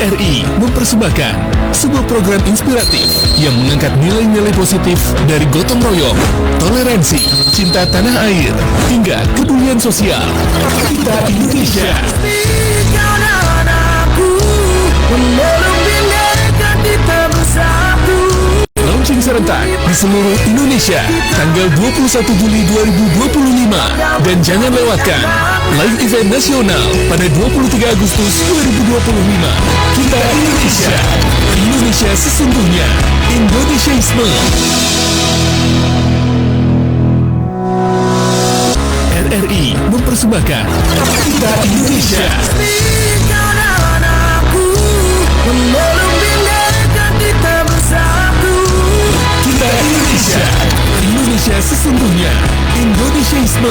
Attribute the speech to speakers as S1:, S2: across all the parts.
S1: RRI mempersembahkan sebuah program inspiratif yang mengangkat nilai-nilai positif dari gotong royong, toleransi, cinta tanah air, hingga kepedulian sosial. Kita Indonesia. Launching serentak di seluruh Indonesia tanggal 21 Juli 2025. Dan jangan lewatkan live event nasional pada 23 Agustus 2025. Kita Indonesia. Indonesia sesungguhnya. Indonesiaisme. RRI mempersembahkan Kita Indonesia. Kita Indonesia. Indonesia sesungguhnya. Indonesiaisme.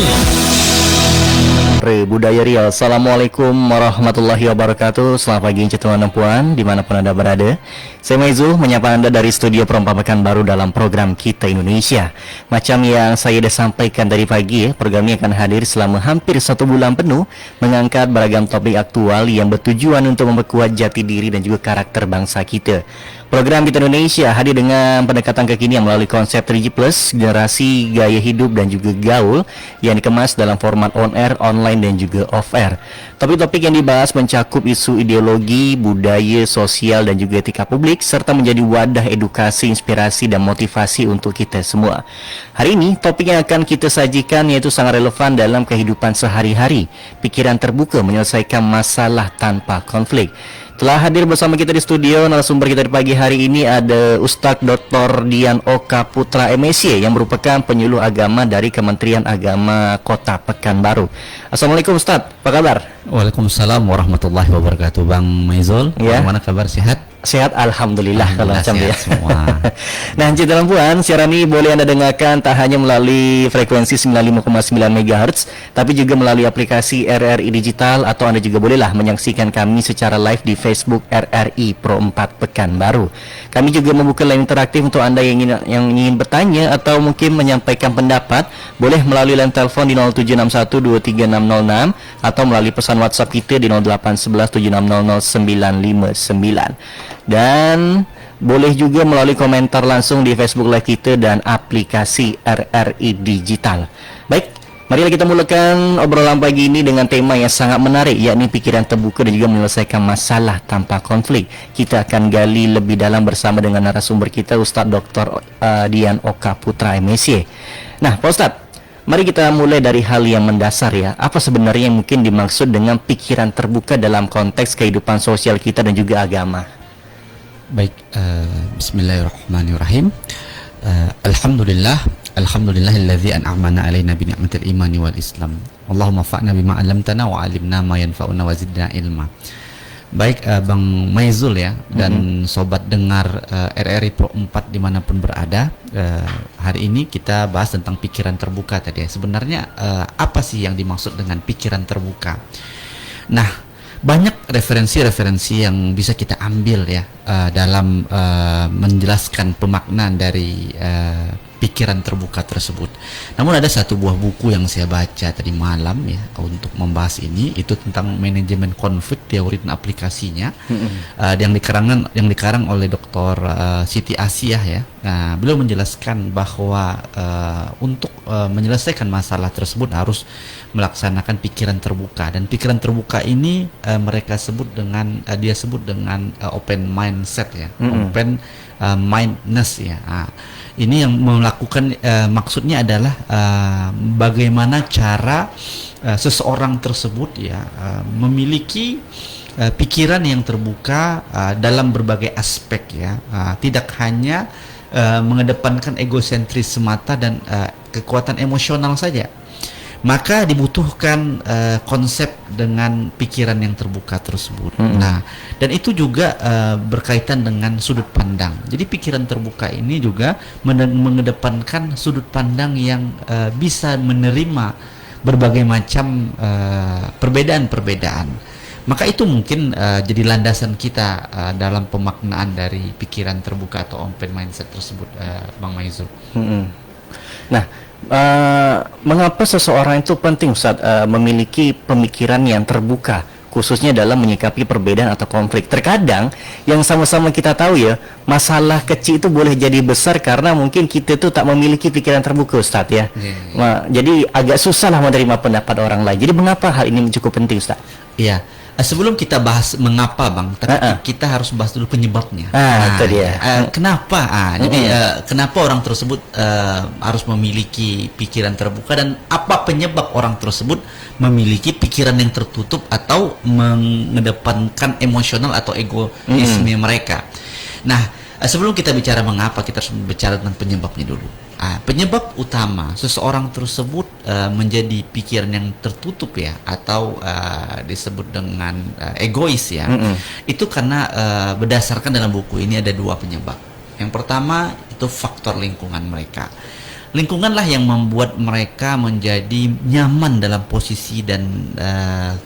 S2: Budaya Riau. Assalamualaikum warahmatullahi wabarakatuh. Selamat pagi teman dan puan dimanapun Anda berada. Saya Maizul menyapa Anda dari studio Perompak Pekanbaru dalam program Kita Indonesia. Macam yang saya sudah sampaikan dari pagi, program ini akan hadir selama hampir 1 bulan penuh, mengangkat beragam topik aktual yang bertujuan untuk memperkuat jati diri dan juga karakter bangsa kita. Program Kita Indonesia hadir dengan pendekatan kekinian melalui konsep 3G+, generasi gaya hidup dan juga gaul yang dikemas dalam format on-air, online dan juga off-air. Topik-topik yang dibahas mencakup isu ideologi, budaya, sosial dan juga etika publik, serta menjadi wadah edukasi, inspirasi dan motivasi untuk kita semua. Hari ini, topik yang akan kita sajikan yaitu sangat relevan dalam kehidupan sehari-hari. Pikiran terbuka menyelesaikan masalah tanpa konflik. Telah hadir bersama kita di studio narasumber kita di pagi hari ini ada Ustadz Dr. Dian Oka Putra MSc yang merupakan penyuluh agama dari Kementerian Agama Kota Pekanbaru. Assalamualaikum Ustadz, apa kabar?
S3: Waalaikumsalam warahmatullahi wabarakatuh. Bang Maizul,
S2: Ya.
S3: bagaimana kabar, sehat?
S2: Sehat, Alhamdulillah kalau macam ya.
S3: Semua.
S2: Nah, cinta dan puan, siaran ini boleh Anda dengarkan tak hanya melalui frekuensi 95,9 MHz, tapi juga melalui aplikasi RRI Digital, atau Anda juga bolehlah menyaksikan kami secara live di Facebook RRI Pro 4 Pekanbaru. Kami juga membuka line interaktif untuk Anda yang ingin bertanya atau mungkin menyampaikan pendapat, boleh melalui line telepon di 0761236606 atau melalui pesan WhatsApp kita di 0811760959. Dan boleh juga melalui komentar langsung di Facebook Live kita dan aplikasi RRI Digital. Baik, marilah kita mulakan obrolan pagi ini dengan tema yang sangat menarik, yakni pikiran terbuka dan juga menyelesaikan masalah tanpa konflik. Kita akan gali lebih dalam bersama dengan narasumber kita, Ustadz Dr. Dian Oka Putra MSc. Nah, Pak Ustadz, mari kita mulai dari hal yang mendasar ya. Apa sebenarnya yang mungkin dimaksud dengan pikiran terbuka dalam konteks kehidupan sosial kita dan juga agama?
S3: Baik, bismillahirrahmanirrahim. Alhamdulillahilladzi an'amana alaina bi ni'matil imani wal islam. Allahumma fa'na bima 'allamtana wa 'allimna ma yanfa'una wa zidna ilma. Baik, Bang Maizul ya, dan sobat dengar RRI Pro 4 dimanapun berada, hari ini kita bahas tentang pikiran terbuka tadi ya. Sebenarnya apa sih yang dimaksud dengan pikiran terbuka? Nah, banyak referensi-referensi yang bisa kita ambil ya dalam menjelaskan pemaknaan dari pikiran terbuka tersebut. Namun ada satu buah buku yang saya baca tadi malam ya untuk membahas ini, itu tentang manajemen konflik, teori dan aplikasinya, yang dikarang oleh Dr. Siti Asiyah ya. Nah, beliau menjelaskan bahwa untuk menyelesaikan masalah tersebut harus melaksanakan pikiran terbuka, dan pikiran terbuka ini mereka sebut dengan dia sebut dengan open mindset ya, open mindedness ya. Nah, ini yang melakukan maksudnya adalah bagaimana cara seseorang tersebut ya memiliki pikiran yang terbuka dalam berbagai aspek ya, tidak hanya mengedepankan egosentris semata dan kekuatan emosional saja. Maka dibutuhkan konsep dengan pikiran yang terbuka tersebut. Nah, dan itu juga berkaitan dengan sudut pandang. Jadi pikiran terbuka ini juga mengedepankan sudut pandang yang bisa menerima berbagai macam perbedaan-perbedaan. Maka itu mungkin jadi landasan kita dalam pemaknaan dari pikiran terbuka atau open mindset tersebut, Bang Maizul.
S2: Nah, mengapa seseorang itu penting Ustaz memiliki pemikiran yang terbuka, khususnya dalam menyikapi perbedaan atau konflik. Terkadang yang sama-sama kita tahu ya, masalah kecil itu boleh jadi besar karena mungkin kita itu tak memiliki pikiran terbuka, Ustaz ya. Jadi agak susah lah menerima pendapat orang lain. Jadi mengapa hal ini cukup penting, Ustaz?
S3: Iya. Sebelum kita bahas mengapa, Bang, tapi kita harus bahas dulu penyebabnya.
S2: Itu dia.
S3: Kenapa? Jadi kenapa orang tersebut harus memiliki pikiran terbuka, dan apa penyebab orang tersebut memiliki pikiran yang tertutup atau mengedepankan emosional atau egoisme mereka. Nah, sebelum kita bicara mengapa, kita harus bicara tentang penyebabnya dulu. Penyebab utama seseorang tersebut menjadi pikiran yang tertutup ya, atau disebut dengan egois ya, itu karena berdasarkan dalam buku ini ada 2 penyebab. Yang pertama itu faktor lingkungan mereka. Lingkunganlah yang membuat mereka menjadi nyaman dalam posisi dan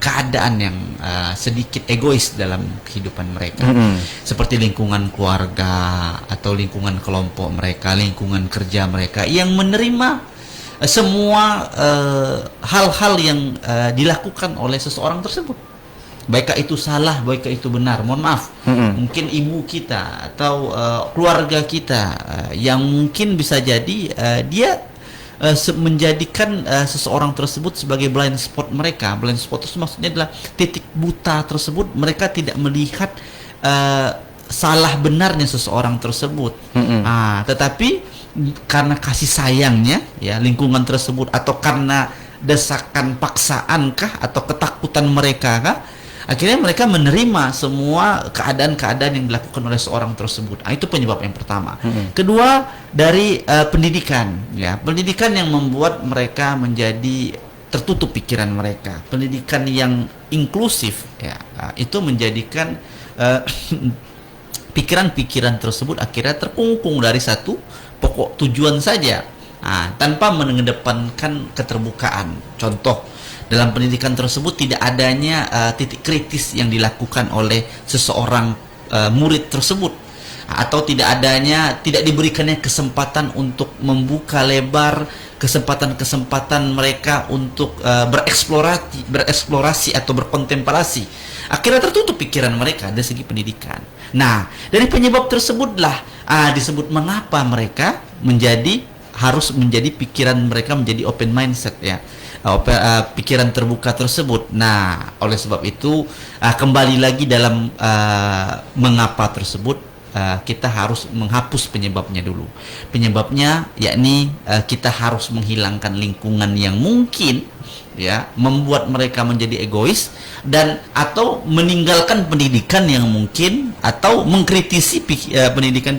S3: keadaan yang sedikit egois dalam kehidupan mereka. Seperti lingkungan keluarga atau lingkungan kelompok mereka, lingkungan kerja mereka yang menerima semua hal-hal yang dilakukan oleh seseorang tersebut. Baiklah itu salah, baiklah itu benar. Mohon maaf, mungkin ibu kita atau keluarga kita yang mungkin bisa jadi dia menjadikan seseorang tersebut sebagai blind spot mereka. Blind spot itu maksudnya adalah titik buta tersebut. Mereka tidak melihat salah benarnya seseorang tersebut. Tetapi karena kasih sayangnya ya lingkungan tersebut, atau karena desakan paksaankah atau ketakutan mereka kah, akhirnya mereka menerima semua keadaan-keadaan yang dilakukan oleh seorang tersebut. Itu penyebab yang pertama. Kedua, dari pendidikan ya, pendidikan yang membuat mereka menjadi tertutup pikiran mereka. Pendidikan yang inklusif ya, itu menjadikan pikiran-pikiran tersebut akhirnya terkungkung dari satu pokok tujuan saja, tanpa mengedepankan keterbukaan. Contoh, dalam pendidikan tersebut tidak adanya titik kritis yang dilakukan oleh seseorang murid tersebut, atau tidak diberikannya kesempatan untuk membuka lebar kesempatan mereka untuk bereksplorasi atau berkontemplasi. Akhirnya tertutup pikiran mereka dari segi pendidikan. Nah, dari penyebab tersebutlah disebut mengapa mereka harus menjadi pikiran mereka menjadi open mindset ya. Pikiran terbuka tersebut. Nah, oleh sebab itu kembali lagi dalam mengapa tersebut, kita harus menghapus penyebabnya dulu. Penyebabnya yakni kita harus menghilangkan lingkungan yang mungkin ya membuat mereka menjadi egois, dan atau meninggalkan pendidikan yang mungkin, atau mengkritisi pendidikan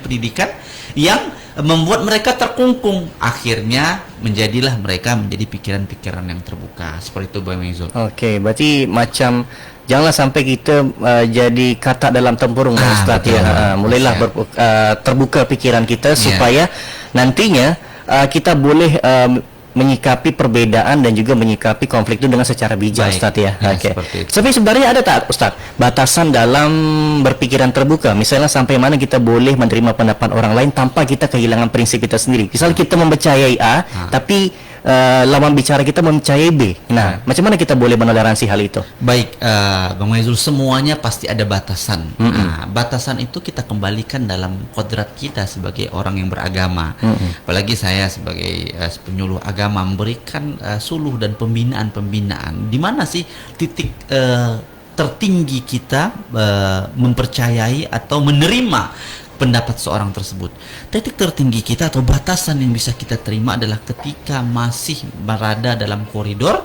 S3: yang membuat mereka terkungkung. Akhirnya menjadilah mereka menjadi pikiran-pikiran yang terbuka. Seperti itu, Bang Mizul.
S2: Oke, berarti macam janganlah sampai kita jadi katak dalam tempurung, Ustaz ya. Mulailah terbuka pikiran kita supaya nantinya kita boleh menyikapi perbedaan dan juga menyikapi konflik itu dengan secara bijak.
S3: Baik.
S2: Ustaz ya. Oke.
S3: Tapi
S2: sebenarnya ada tak, Ustaz, batasan dalam berpikiran terbuka? Misalnya sampai mana kita boleh menerima pendapat orang lain tanpa kita kehilangan prinsip kita sendiri. Misalnya kita mempercayai A, tapi lawan bicara kita mempercayai B. Nah, macam mana kita boleh menoleransi hal itu?
S3: Baik, Bang Maizul, semuanya pasti ada batasan. Batasan itu kita kembalikan dalam kodrat kita sebagai orang yang beragama. Apalagi saya sebagai penyuluh agama memberikan suluh dan pembinaan. Di mana sih titik tertinggi kita mempercayai atau menerima pendapat seorang tersebut? Titik tertinggi kita atau batasan yang bisa kita terima adalah ketika masih berada dalam koridor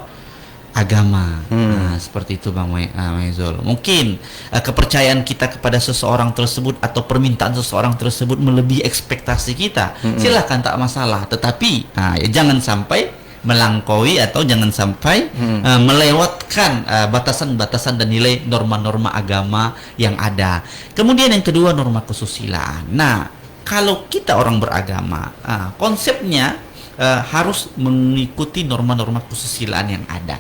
S3: agama. Nah, seperti itu, Bang Maizul. Mungkin kepercayaan kita kepada seseorang tersebut atau permintaan seseorang tersebut melebihi ekspektasi kita. Silakan, tak masalah. Tetapi ya jangan sampai melampaui atau jangan sampai melewatkan batasan-batasan dan nilai norma-norma agama yang ada. Kemudian yang kedua, norma kesusilaan. Nah, kalau kita orang beragama, konsepnya harus mengikuti norma-norma kesusilaan yang ada.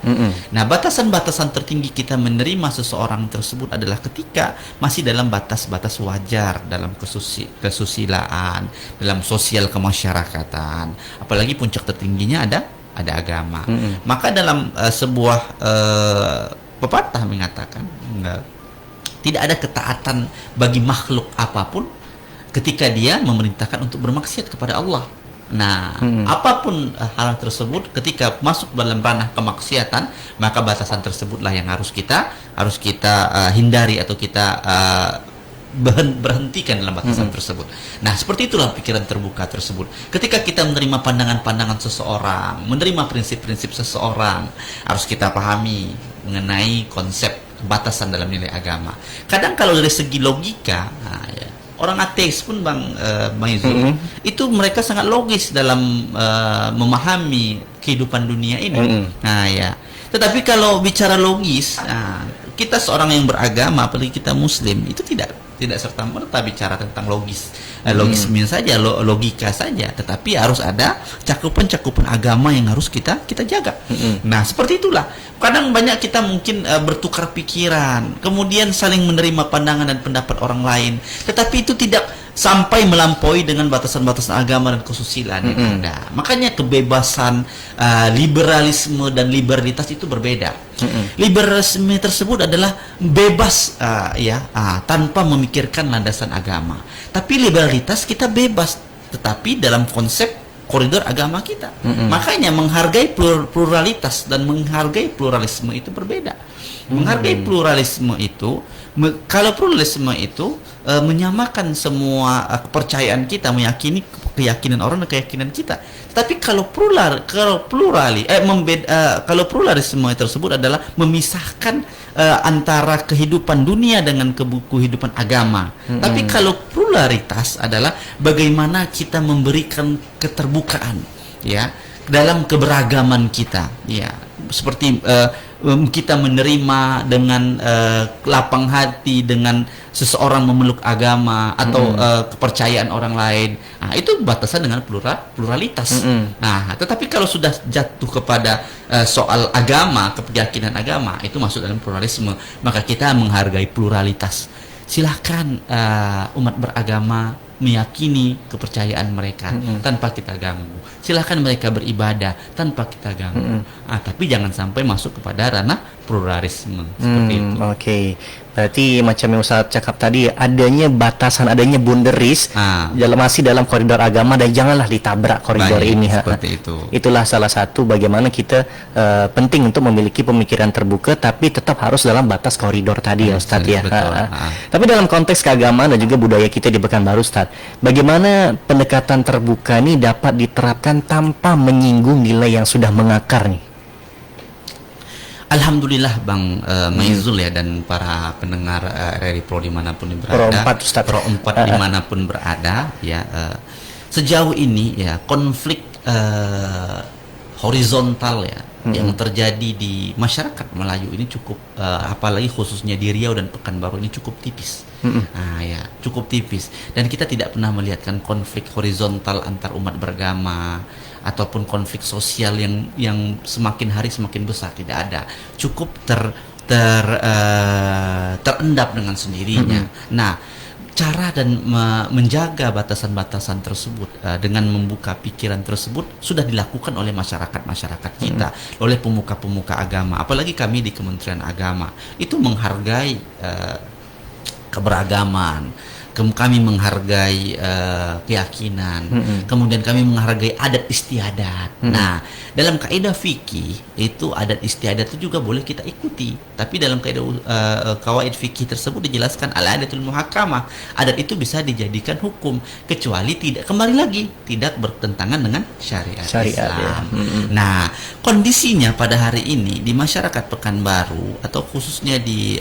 S3: Nah, batasan-batasan tertinggi kita menerima seseorang tersebut adalah ketika masih dalam batas-batas wajar dalam kesusilaan, dalam sosial kemasyarakatan. Apalagi puncak tertingginya ada agama. Maka dalam sebuah pepatah mengatakan tidak ada ketaatan bagi makhluk apapun ketika dia memerintahkan untuk bermaksiat kepada Allah. Nah, apapun hal tersebut ketika masuk dalam ranah kemaksiatan, maka batasan tersebutlah yang harus kita hindari atau kita berhentikan dalam batasan tersebut. Nah, seperti itulah pikiran terbuka tersebut. Ketika kita menerima pandangan-pandangan seseorang, menerima prinsip-prinsip seseorang, harus kita pahami mengenai konsep batasan dalam nilai agama. Kadang kalau dari segi logika, orang ateis pun Bang Maizul, itu mereka sangat logis dalam memahami kehidupan dunia ini. Nah ya, tetapi kalau bicara logis, kita seorang yang beragama, apalagi kita Muslim, itu tidak serta merta bicara tentang logisme saja, logika saja, tetapi harus ada cakupan agama yang harus kita jaga. Nah, seperti itulah. Kadang banyak kita mungkin bertukar pikiran, kemudian saling menerima pandangan dan pendapat orang lain, tetapi itu tidak sampai melampaui dengan batasan-batasan agama dan kesusilaan yang ada. Makanya kebebasan, liberalisme dan liberalitas itu berbeda. Liberalisme tersebut adalah bebas tanpa memikirkan landasan agama. Tapi liberalitas kita bebas, tetapi dalam konsep koridor agama kita. Makanya menghargai pluralitas dan menghargai pluralisme itu berbeda. Menghargai pluralisme itu, kalau pluralisme itu menyamakan semua kepercayaan kita, meyakini keyakinan orang dan keyakinan kita. Tapi kalau pluralisme tersebut adalah memisahkan antara kehidupan dunia dengan kehidupan agama. Tapi kalau pluralitas adalah bagaimana kita memberikan keterbukaan, ya, dalam keberagaman kita, ya, seperti kita menerima dengan lapang hati dengan seseorang memeluk agama atau kepercayaan orang lain. Nah, itu batasan dengan pluralitas. Nah, tetapi kalau sudah jatuh kepada soal agama, keyakinan agama, itu masuk dalam pluralisme. Maka kita menghargai pluralitas. Silahkan umat beragama meyakini kepercayaan mereka tanpa kita ganggu. Silahkan mereka beribadah tanpa kita ganggu. Tapi jangan sampai masuk kepada ranah pluralisme seperti itu.
S2: Oke. Berarti macam yang Ustaz cakap tadi, adanya batasan, adanya boundaries masih dalam koridor agama dan janganlah ditabrak koridor ini.
S3: Seperti itu.
S2: Itulah salah satu bagaimana kita penting untuk memiliki pemikiran terbuka tapi tetap harus dalam batas koridor tadi ya Ustaz ya. Tapi dalam konteks keagamaan dan juga budaya kita di Pekanbaru Ustaz, bagaimana pendekatan terbuka ini dapat diterapkan tanpa menyinggung nilai yang sudah mengakar nih?
S3: Alhamdulillah Bang Maizul ya, dan para pendengar RRI Pro dimanapun berada, Pro 4 dimanapun berada ya, sejauh ini ya konflik horizontal ya yang terjadi di masyarakat Melayu ini cukup apalagi khususnya di Riau dan Pekanbaru ini cukup tipis. Ya, cukup tipis, dan kita tidak pernah melihatkan konflik horizontal antar umat beragama ataupun konflik sosial yang semakin hari semakin besar. Tidak ada, cukup terendap dengan sendirinya. Nah, cara dan menjaga batasan-batasan tersebut dengan membuka pikiran tersebut sudah dilakukan oleh masyarakat kita, oleh pemuka-pemuka agama. Apalagi kami di Kementerian Agama itu menghargai keberagaman. Kami menghargai keyakinan, kemudian kami menghargai adat istiadat. Nah, dalam kaidah fikih itu adat istiadat itu juga boleh kita ikuti. Tapi dalam kaidah kawaid fikih tersebut dijelaskan al-adatul muhakkamah. Adat itu bisa dijadikan hukum kecuali tidak bertentangan dengan syariat Islam. Nah, kondisinya pada hari ini di masyarakat Pekanbaru atau khususnya di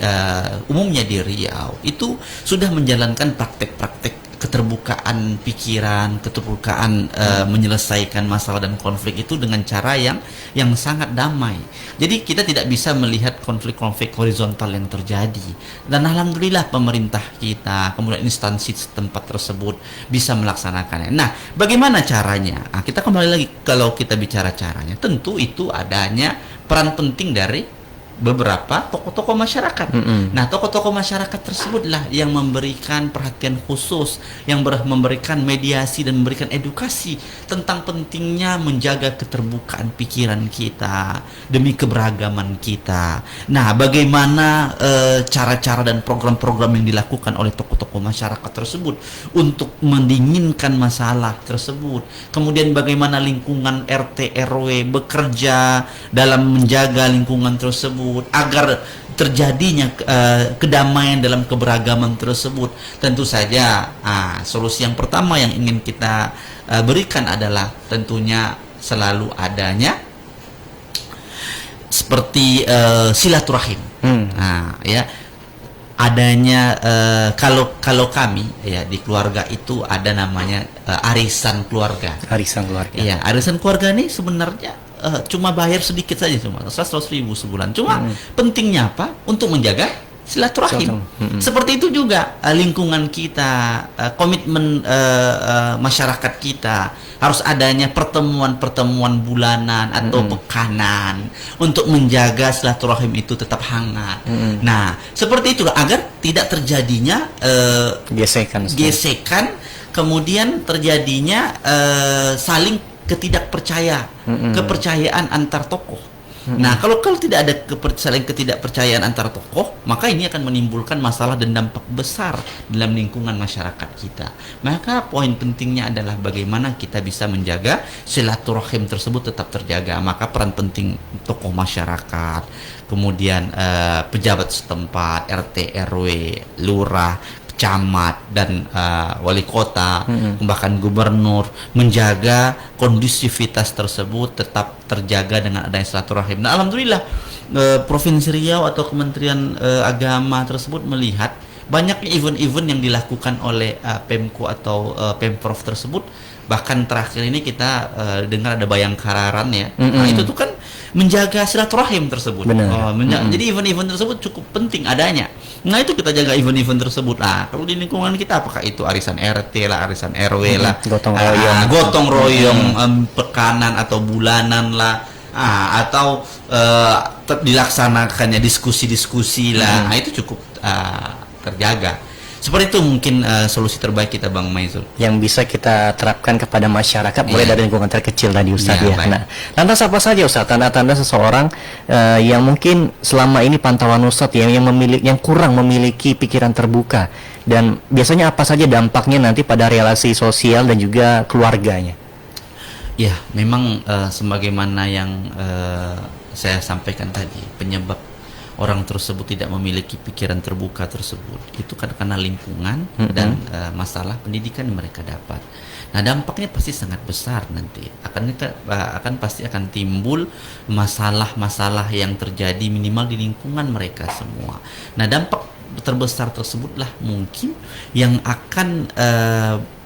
S3: umumnya di Riau itu sudah menjalankan praktek-praktek keterbukaan pikiran, keterbukaan menyelesaikan masalah dan konflik itu dengan cara yang sangat damai. Jadi kita tidak bisa melihat konflik-konflik horizontal yang terjadi. Dan alhamdulillah pemerintah kita, kemudian instansi setempat tersebut bisa melaksanakannya. Nah, bagaimana caranya? Nah, kita kembali lagi kalau kita bicara caranya, tentu itu adanya peran penting dari beberapa tokoh-tokoh masyarakat. Nah, tokoh-tokoh masyarakat tersebutlah yang memberikan perhatian khusus, yang memberikan mediasi dan memberikan edukasi tentang pentingnya menjaga keterbukaan pikiran kita demi keberagaman kita. Nah, bagaimana cara-cara dan program-program yang dilakukan oleh tokoh-tokoh masyarakat tersebut untuk mendinginkan masalah tersebut. Kemudian bagaimana lingkungan RT RW bekerja dalam menjaga lingkungan tersebut agar terjadinya kedamaian dalam keberagaman tersebut. Tentu saja solusi yang pertama yang ingin kita berikan adalah tentunya selalu adanya seperti silaturahim. Ya, adanya kalau kami ya di keluarga itu ada namanya arisan keluarga.
S2: Arisan keluarga.
S3: Iya, arisan keluarga ini sebenarnya cuma bayar sedikit saja, cuma 100.000 sebulan. Cuma pentingnya apa? Untuk menjaga silaturahim. Seperti itu juga lingkungan kita, komitmen masyarakat kita harus adanya pertemuan-pertemuan bulanan atau pekanan untuk menjaga silaturahim itu tetap hangat. Nah, seperti itulah agar tidak terjadinya gesekan, kemudian terjadinya saling kepercayaan antar tokoh. Nah, kalau tidak ada saling ketidakpercayaan antar tokoh, maka ini akan menimbulkan masalah dan dampak besar dalam lingkungan masyarakat kita. Maka poin pentingnya adalah bagaimana kita bisa menjaga silaturahim tersebut tetap terjaga. Maka peran penting tokoh masyarakat, kemudian pejabat setempat, RT RW, lurah, camat dan wali kota, bahkan gubernur menjaga kondusivitas tersebut tetap terjaga dengan adanya silaturahim. Nah, alhamdulillah Provinsi Riau atau Kementerian Agama tersebut melihat banyaknya event-event yang dilakukan oleh Pemko atau Pemprov tersebut. Bahkan terakhir ini kita dengar ada Bayangkararan ya. Nah, itu tuh kan menjaga silaturahim tersebut. Jadi event-event tersebut cukup penting adanya. Nah, itu kita jaga event-event tersebut. Nah, kalau di lingkungan kita apakah itu arisan RT lah, arisan RW lah, gotong royong, pekanan atau bulanan lah, atau dilaksanakannya diskusi-diskusi lah. Nah, itu cukup terjaga. Seperti itu mungkin solusi terbaik kita, Bang Maizul,
S2: yang bisa kita terapkan kepada masyarakat mulai dari lingkungan terkecil tadi, Ustaz ya.
S3: Baik.
S2: Nah, lantas apa saja, Ustaz, tanda-tanda seseorang yang mungkin selama ini pantauan Ustaz yang kurang memiliki pikiran terbuka, dan biasanya apa saja dampaknya nanti pada relasi sosial dan juga keluarganya?
S3: Ya, memang sebagaimana yang saya sampaikan tadi, penyebab orang tersebut tidak memiliki pikiran terbuka tersebut itu karena lingkungan dan masalah pendidikan yang mereka dapat. Nah, dampaknya pasti sangat besar nanti. Pasti akan timbul masalah-masalah yang terjadi minimal di lingkungan mereka semua. Nah, dampak terbesar tersebutlah mungkin yang akan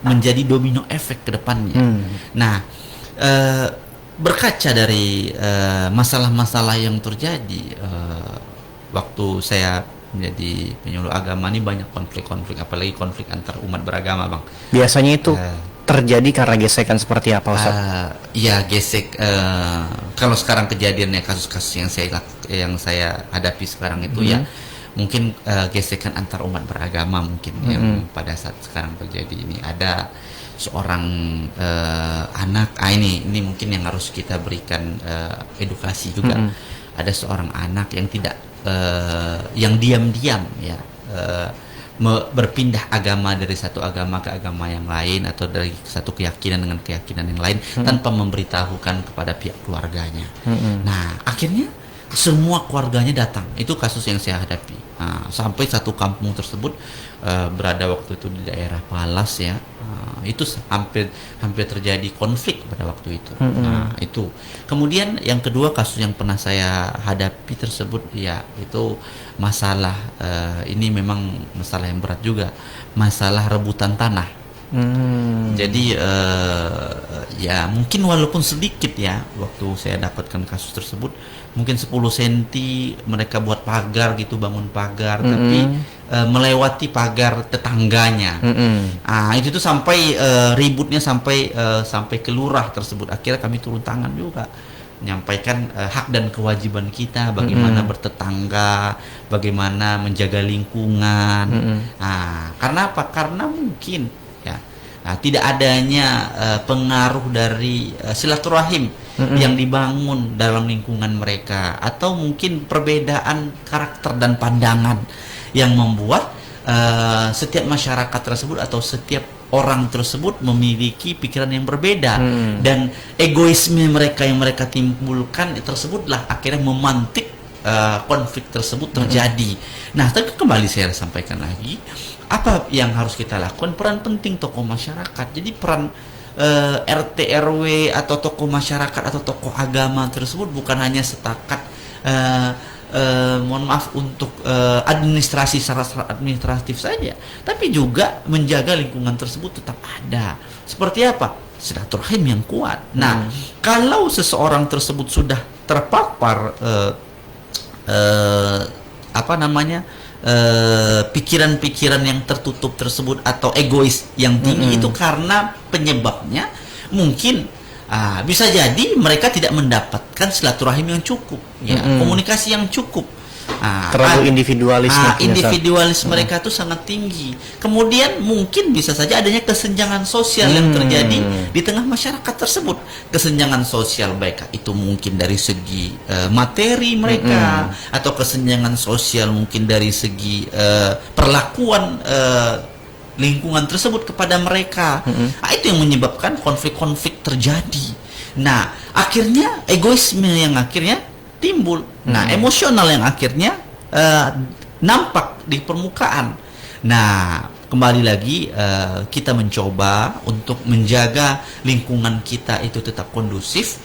S3: menjadi domino efek ke depannya. Nah, berkaca dari masalah-masalah yang terjadi, waktu saya menjadi penyuluh agama ini banyak konflik-konflik, apalagi konflik antar umat beragama, Bang.
S2: Biasanya itu terjadi karena gesekan seperti apa, Ustaz?
S3: Ya, kalau sekarang kejadiannya kasus-kasus yang saya hadapi sekarang itu ya mungkin gesekan antar umat beragama mungkin yang pada saat sekarang terjadi ini. Ada seorang anak, ini mungkin yang harus kita berikan edukasi juga. Ada seorang anak yang yang diam-diam ya berpindah agama dari satu agama ke agama yang lain, atau dari satu keyakinan dengan keyakinan yang lain tanpa memberitahukan kepada pihak keluarganya. Nah, akhirnya semua keluarganya datang. Itu kasus yang saya hadapi. Sampai satu kampung tersebut berada waktu itu di daerah Palas ya. Itu hampir terjadi konflik pada waktu itu. Nah, itu. Kemudian yang kedua, kasus yang pernah saya hadapi tersebut ya itu masalah ini memang masalah yang berat juga, masalah rebutan tanah. Jadi ya mungkin walaupun sedikit ya, waktu saya dapatkan kasus tersebut mungkin 10 cm mereka buat pagar gitu, bangun pagar, tapi melewati pagar tetangganya. Itu tuh sampai ributnya sampai ke lurah tersebut. Akhirnya kami turun tangan juga menyampaikan hak dan kewajiban kita, bagaimana bertetangga, bagaimana menjaga lingkungan. Karena apa? Karena mungkin ya tidak adanya pengaruh dari silaturahim yang dibangun dalam lingkungan mereka, atau mungkin perbedaan karakter dan pandangan yang membuat setiap masyarakat tersebut atau setiap orang tersebut memiliki pikiran yang berbeda, dan egoisme mereka yang mereka timbulkan tersebutlah akhirnya memantik konflik tersebut terjadi. Nah, tapi kembali saya sampaikan lagi, apa yang harus kita lakukan? Peran penting tokoh masyarakat. Jadi peran RT RW atau tokoh masyarakat atau tokoh agama tersebut bukan hanya setakat mohon maaf untuk administrasi secara administratif saja, tapi juga menjaga lingkungan tersebut tetap ada. Seperti apa? Silaturahim yang kuat. Nah, kalau seseorang tersebut sudah terpapar pikiran-pikiran yang tertutup tersebut atau egois yang tinggi, itu karena penyebabnya mungkin bisa jadi mereka tidak mendapatkan silaturahim yang cukup, komunikasi yang cukup.
S2: Terlalu individualis
S3: mereka itu sangat tinggi. Kemudian mungkin bisa saja adanya kesenjangan sosial yang terjadi di tengah masyarakat tersebut. Kesenjangan sosial baik itu mungkin dari segi materi mereka, atau kesenjangan sosial mungkin dari segi perlakuan lingkungan tersebut kepada mereka. Itu yang menyebabkan konflik-konflik terjadi. Nah, akhirnya egoisme yang akhirnya timbul. Nah, emosional yang akhirnya nampak di permukaan. Nah, kembali lagi kita mencoba untuk menjaga lingkungan kita itu tetap kondusif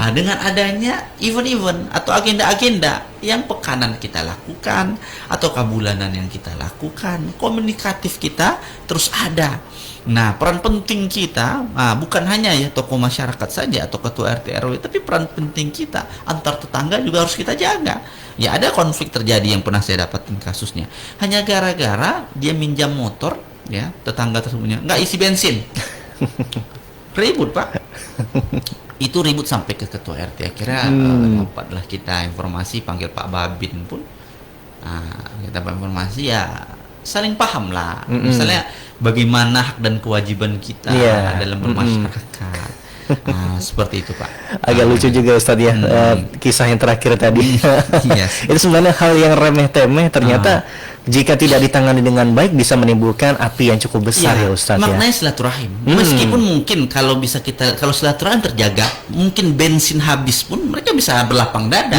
S3: dengan adanya event-event atau agenda-agenda yang pekanan kita lakukan atau kabulanan yang kita lakukan, komunikatif kita terus ada. Nah, peran penting kita bukan hanya ya tokoh masyarakat saja atau ketua RT RW, tapi peran penting kita antar tetangga juga harus kita jaga. Ya, ada konflik terjadi yang pernah saya dapatin kasusnya. Hanya gara-gara dia minjam motor, ya, tetangga tersebutnya nggak isi bensin. Ribut, Pak. Itu ribut sampai ke ketua RT. Akhirnya dapatlah kita informasi, panggil Pak Babin pun. Kita dapat informasi, ya saling paham lah. Misalnya bagaimana hak dan kewajiban kita dalam bermasyarakat. Seperti itu, Pak.
S2: Agak lucu juga Ustadz ya, kisah yang terakhir tadi. Itu sebenarnya hal yang remeh-temeh, ternyata jika tidak ditangani dengan baik bisa menimbulkan api yang cukup besar ya Ustadz.
S3: Maknanya silaturahim. Meskipun mungkin kalau silaturahim terjaga, mungkin bensin habis pun mereka bisa berlapang dada.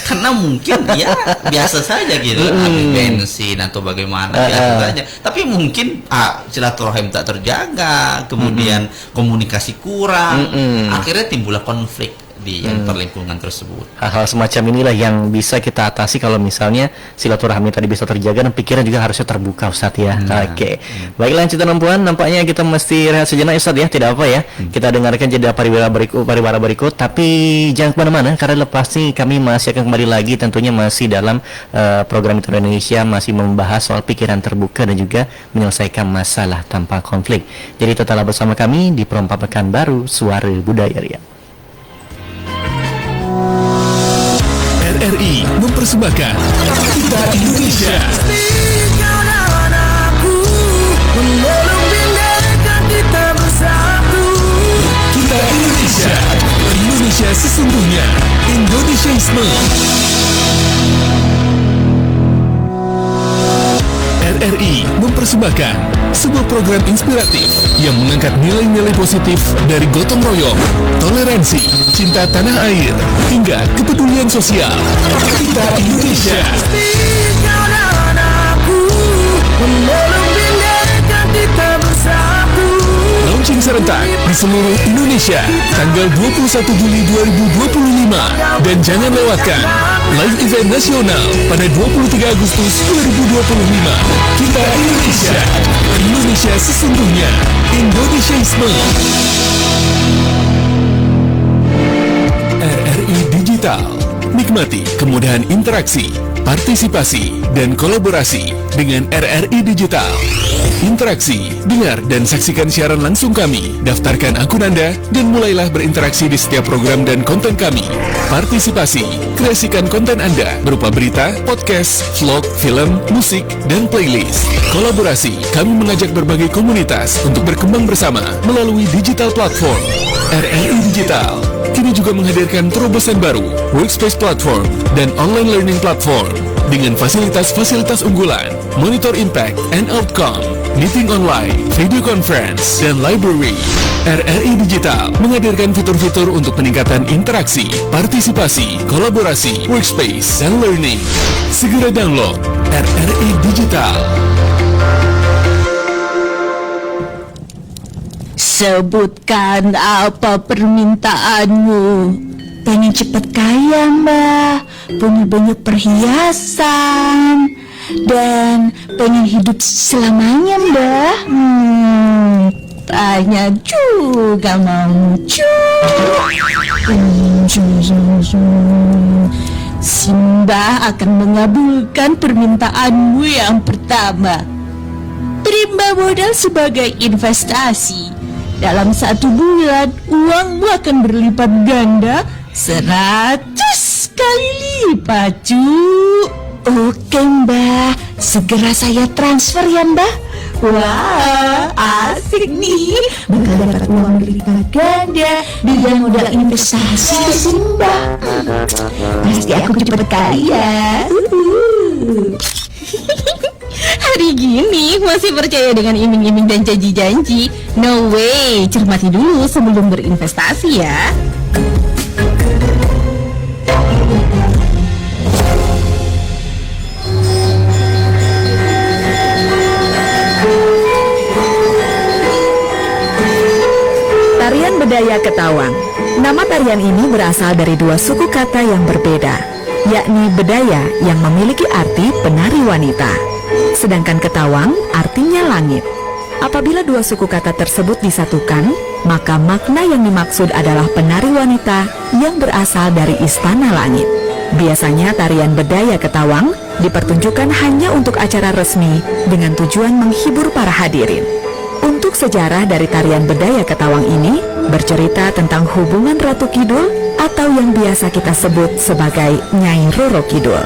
S3: Karena mungkin ya biasa saja gitu, habis bensin atau bagaimana biasa saja. Tapi mungkin silaturahim tak terjaga, kemudian komunikasi kurang, akhirnya timbullah konflik di perlingkungan tersebut.
S2: Hal-hal semacam inilah yang bisa kita atasi kalau misalnya silaturahmi tadi bisa terjaga dan pikiran juga harusnya terbuka, Ustadz ya. Oke. Baiklah cinta perempuan, nampaknya kita mesti rehat sejenak Ustadz ya, tidak apa ya. Kita dengarkan jeda pariwara berikut, tapi jangan kemana-mana karena lepas ini kami masih akan kembali lagi, tentunya masih dalam program Itu Indonesia, masih membahas soal pikiran terbuka dan juga menyelesaikan masalah tanpa konflik. Jadi tetaplah bersama kami di Perompak Pekanbaru Suara Budaya Riau.
S1: RRI mempersembahkan Kita Indonesia. Kita Indonesia. Indonesia sesungguhnya. Indonesiaisme. RRI mempersembahkan sebuah program inspiratif yang mengangkat nilai-nilai positif dari gotong royong, toleransi, cinta tanah air, hingga kepedulian sosial. Kita Indonesia. Launching serentak di seluruh Indonesia tanggal 21 Juli 2025, dan jangan lewatkan live event nasional pada 23 Agustus 2025. Kita Indonesia. Indonesia sesungguhnya. Indonesiaisme. RRI Digital Nikmati kemudahan interaksi, partisipasi, dan kolaborasi dengan RRI Digital. Interaksi, dengar dan saksikan siaran langsung kami. Daftarkan akun Anda dan mulailah berinteraksi di setiap program dan konten kami. Partisipasi, kreasikan konten Anda berupa berita, podcast, vlog, film, musik, dan playlist. Kolaborasi, kami mengajak berbagai komunitas untuk berkembang bersama melalui digital platform. RRI Digital kini juga menghadirkan terobosan baru, workspace platform, dan online learning platform dengan fasilitas-fasilitas unggulan, monitor impact and outcome, meeting online, video conference, dan library. RRI Digital menghadirkan fitur-fitur untuk peningkatan interaksi, partisipasi, kolaborasi, workspace, dan learning. Segera download RRI Digital.
S4: Sebutkan apa permintaanmu. Pengen cepat kaya, Mbah. Punya banyak perhiasan. Dan pengen hidup selamanya, Mbah. Tanya juga mau Si Mbah akan mengabulkan permintaanmu yang pertama. Terima modal sebagai investasi. Dalam 1 bulan, uangmu akan berlipat ganda 100 kali lipat, cu. Oke, Mbah. Segera saya transfer ya, Mbah. Wah, asik nih. Bakal dapat uang berlipat ganda dengan modal investasi di sini, Mbah. Pasti aku cepat kaya. Hari gini masih percaya dengan iming-iming dan janji-janji? No way, cermati dulu sebelum berinvestasi ya.
S5: Tarian Bedaya Ketawang. Nama tarian ini berasal dari 2 suku kata yang berbeda, yakni bedaya yang memiliki arti penari wanita, sedangkan ketawang artinya langit. Apabila 2 suku kata tersebut disatukan, maka makna yang dimaksud adalah penari wanita yang berasal dari istana langit. Biasanya tarian bedaya ketawang dipertunjukkan hanya untuk acara resmi dengan tujuan menghibur para hadirin. Untuk sejarah dari tarian bedaya ketawang ini bercerita tentang hubungan Ratu Kidul atau yang biasa kita sebut sebagai Nyai Roro Kidul.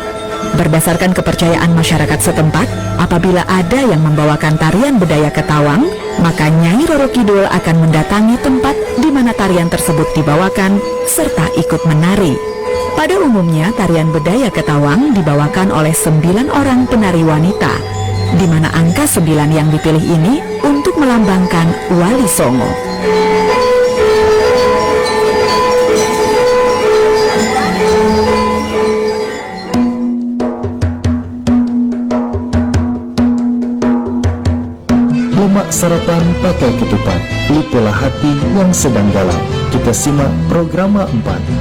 S5: Berdasarkan kepercayaan masyarakat setempat, apabila ada yang membawakan tarian bedaya ketawang, maka Nyai Roro Kidul akan mendatangi tempat di mana tarian tersebut dibawakan serta ikut menari. Pada umumnya, tarian bedaya ketawang dibawakan oleh 9 orang penari wanita, di mana angka 9 yang dipilih ini untuk melambangkan Wali Songo.
S6: Lemak sarapan pakai ketupat, lupalah hati yang sedang galau. Kita simak program 4.